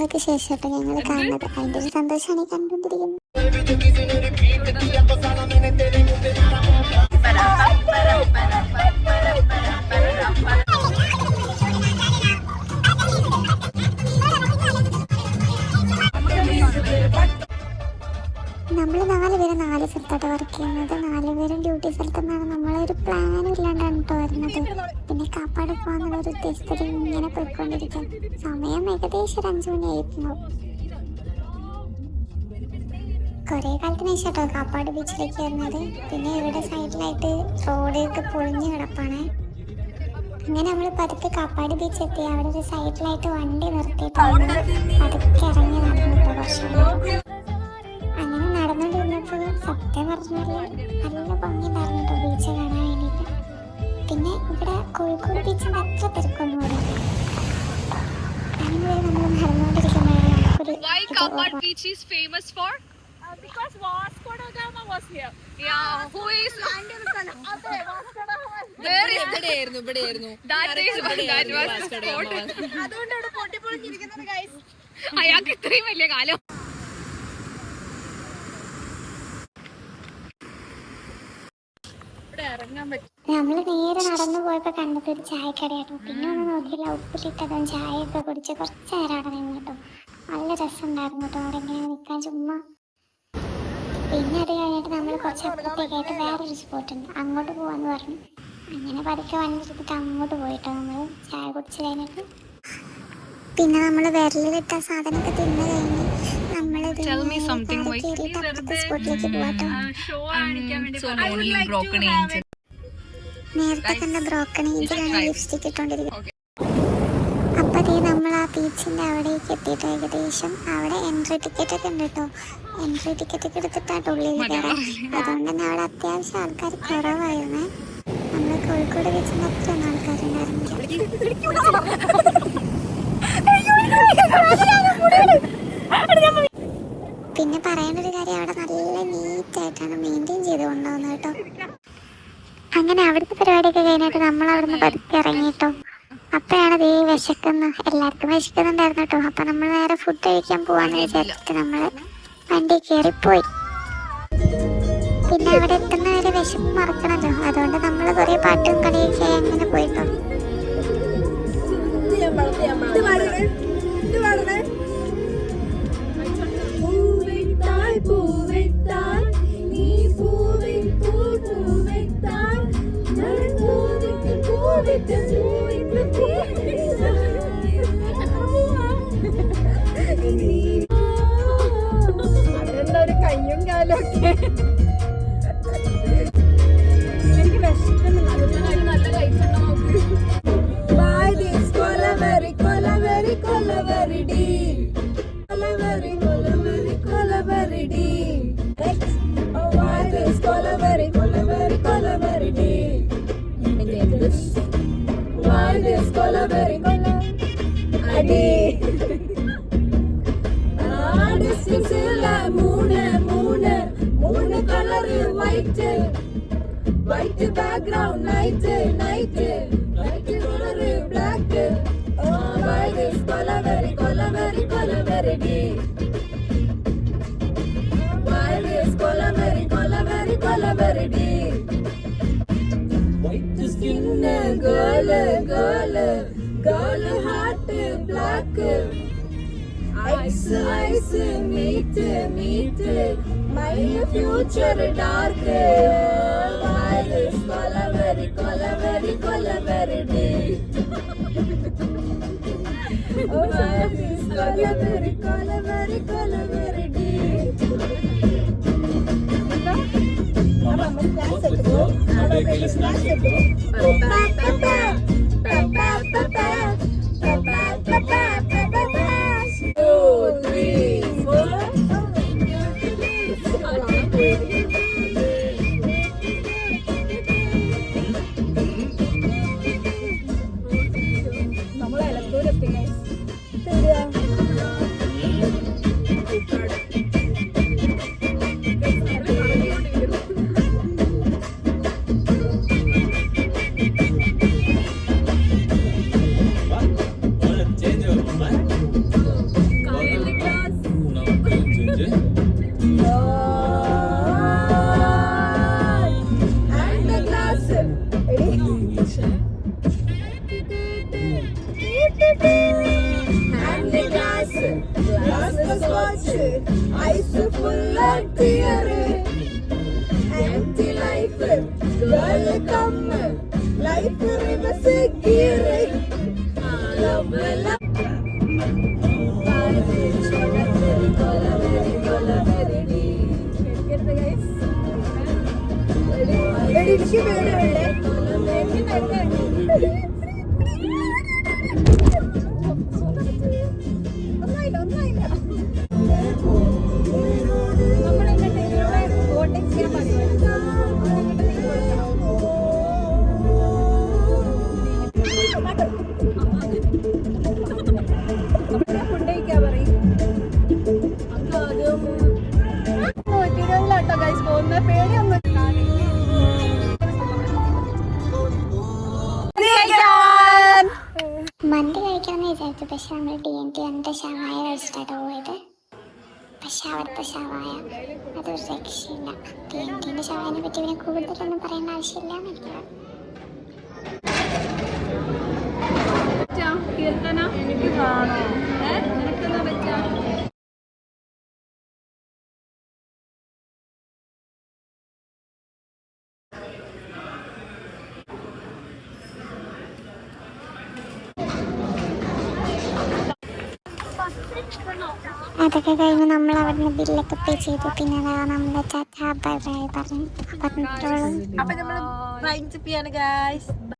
വർഷങ്ങൾക്ക് ശേഷം ഞങ്ങൾ കാണുന്നത്. അതിൻ്റെ ഒരു സന്തോഷമാണ് ഈ കണ്ടുകൊണ്ടിരിക്കുന്നത്. നമ്മൾ 4 പേര് 4 സ്ഥലത്തോട്ട് വർക്ക് ചെയ്യുന്നത്. 4 പേരും ഡ്യൂട്ടി സ്ഥലത്തുനിന്നാണ്. നമ്മളൊരു പ്ലാനും ഇല്ലാണ്ടാണ് കേട്ടോ വരുന്നത്. പിന്നെ കാപ്പാട് പോകാന്നുള്ള ഒരു ഉദ്ദേശത്തിൽ ഇങ്ങനെ പോയിക്കൊണ്ടിരിക്കും. സമയം ഏകദേശം 5 മണിയായിരുന്നു. കുറേ കാലത്തിന് ശേഷം കേട്ടോ കാപ്പാട് ബീച്ചിലേക്ക് വരുന്നത്. പിന്നെ ഇവിടെ സൈഡിലായിട്ട് റോഡൊക്കെ പൊളിഞ്ഞ് കിടപ്പാണ്. അങ്ങനെ നമ്മൾ പതുക്കെ കാപ്പാട് ബീച്ച് എത്തി. അവിടെ ഒരു സൈഡിലായിട്ട് വണ്ടി നിർത്തിയിട്ട് പതുക്കെ ഇറങ്ങി നടന്നു കേട്ടോ കുറച്ച്. അങ്ങനെ നടന്നുകൊണ്ടിരുന്നപ്പോൾ സത്യം പറഞ്ഞാൽ നല്ല ഭംഗി ഉണ്ടായിരുന്നു ബീച്ച് കാണാൻ വേണ്ടിയിട്ട്. പിന്നെ ഇവിടെ കോഴിക്കോട് ബീച്ചിൻ്റെ അത്ര തിരക്കൊന്നും കൂടെ. അങ്ങനെ നമ്മൾ നടന്നുകൊണ്ടിരിക്കുമ്പോഴാണ് because Vasco da Gama was here. Yeah, who is? Where is ഇവിടെയായിരുന്നു. That was the spot. അതുകൊണ്ടാണ് പൊട്ടിപ്പൊളിഞ്ഞിരിക്കുന്നത് guys. അയാൾക്ക് ഇത്രയും വലിയ കാലം. നമ്മൾ നേരെ നടന്നു പോയപ്പോൾ കണ്ടത് ഒരു ചായക്കടയായിരുന്നു. പിന്നെ ഒന്ന് നോക്കിയില്ല, ഉപ്പിലിട്ടതും ചായയൊക്കെ കുടിച്ച് കുറച്ച് നേരം അവിടെ നിന്ന് കേട്ടോ. നല്ല രസമുണ്ടായിരുന്നു കേട്ടോ അവിടെ ഇങ്ങനെ നിൽക്കാൻ ചുമ്മാ. പിന്നെ അത് കഴിഞ്ഞിട്ട് നമ്മൾ കുറച്ച് അപ്പുറത്തേക്കായിട്ട് വേറൊരു സ്പോട്ടുണ്ട്, അങ്ങോട്ട് പോകാമെന്ന് പറഞ്ഞു. അങ്ങനെ പതുക്കെ വണ്ടി എടുത്തിട്ട് അങ്ങോട്ട് പോയിട്ടോ നമ്മൾ ചായ കുടിച്ച് കഴിഞ്ഞിട്ട്. പിന്നെ നമ്മൾ വിരലിലിട്ട സാധനമൊക്കെ തിന്നു കഴിഞ്ഞ് നമ്മൾ കയറിയിട്ട് അപ്പുറത്തെ സ്പോട്ടിലേക്ക് പോകാട്ടോ. നേരത്തെ കണ്ട ബ്രോക്കൺ ഏഞ്ചിലാണ് ലിപ്സ്റ്റിക് ഇട്ടുകൊണ്ടിരിക്കുന്നത്. അപ്പോൾ നമ്മൾ ആ ബീച്ചിൻ്റെ അവിടേക്ക് എത്തിയിട്ട് ഏകദേശം അവിടെ എൻട്രി ടിക്കറ്റ് ഒക്കെ ഉണ്ട് കേട്ടോ. എൻട്രി ടിക്കറ്റ് ഒക്കെ എടുത്തിട്ടാണ് ഉള്ളിൽ കയറാൻ. അതുകൊണ്ട് തന്നെ അവിടെ അത്യാവശ്യം ആൾക്കാർ കുറവായിരുന്നു. നമ്മൾ കോഴിക്കോട് ബീച്ചിൻ്റെ അത്രയൊന്നും ആൾക്കാരുണ്ടായിരുന്നില്ല. പിന്നെ പറയേണ്ടൊരു കാര്യം, അവിടെ നല്ല നീറ്റായിട്ടാണ് മെയിൻറ്റെയിൻ ചെയ്ത് കൊണ്ടുപോകുന്നത് കേട്ടോ. അങ്ങനെ അവിടുത്തെ പരിപാടിയൊക്കെ കഴിഞ്ഞിട്ട് നമ്മൾ അവിടുന്ന് പതുക്കെ ഇറങ്ങിയിട്ടോ. അപ്പോഴാണ് ദേ എല്ലാവർക്കും വിശക്കുന്നുണ്ടായിരുന്നു കേട്ടോ. അപ്പം നമ്മൾ നേരെ ഫുഡ് കഴിക്കാൻ പോവാന്ന് വിചാരിച്ചിട്ട് നമ്മൾ വണ്ടി കയറിപ്പോയി. പിന്നെ അവിടെ എത്തുന്ന വരെ വിശപ്പ് മറക്കണല്ലോ, അതുകൊണ്ട് നമ്മൾ കുറേ പാട്ടും കളിയൊക്കെ അങ്ങനെ പോയിട്ടോ. അതെന്തൊരു കയ്യും കാലൊക്കെ എനിക്ക് വിശക്കുന്നില്ല. അതുകൊണ്ട് നല്ല കഴിച്ചിട്ടുണ്ടോ നോക്ക്. White background, night, white color, black. Oh, why this color very deep? Why this color very deep? White skin, girl, heart, black. Ice, meet, my future dark. Why this color very deep? Oh, why this color very deep? Ice full theory empty life girl come life reverse gear love എനിക്ക് പേടിയുണ്ട് ഒന്നായില്ല ഒന്നായില്ല നമ്മളെങ്ങോട്ട് ഇവിടെ boating ചെയ്യാൻ food കഴിക്കാൻ പറയും തിരുവല്ലാട്ടോ guys പോകുന്ന പേടിയൊന്നും മന്തി കഴിക്കാമെന്ന് വിചാരിച്ചു. പക്ഷെ നമ്മൾ TNT വന്നിട്ട് ഷവായ കഴിച്ചിട്ടാണ് പോയത്. പക്ഷെ അവിടുത്തെ ഷവായ അതൊരു രക്ഷയില്ല. TNTന്റെ ഷവായനെ പറ്റി പിന്നെ കൂടുതലൊന്നും പറയേണ്ട ആവശ്യമില്ല എനിക്ക്. എനിക്ക് കാണോ നിനക്കെന്താ പറ്റാ അതൊക്കെ കഴിഞ്ഞ് നമ്മൾ അവിടുന്ന് ബില്ലൊക്കെ പേ ചെയ്തു. പിന്നെ നമ്മുടെ ചാച്ച ബൈ ബൈ പറഞ്ഞിട്ടോളും. അപ്പൊ നമ്മൾ വൈൻഡപ്പ് ചെയ്യാണ് ഗൈസ്.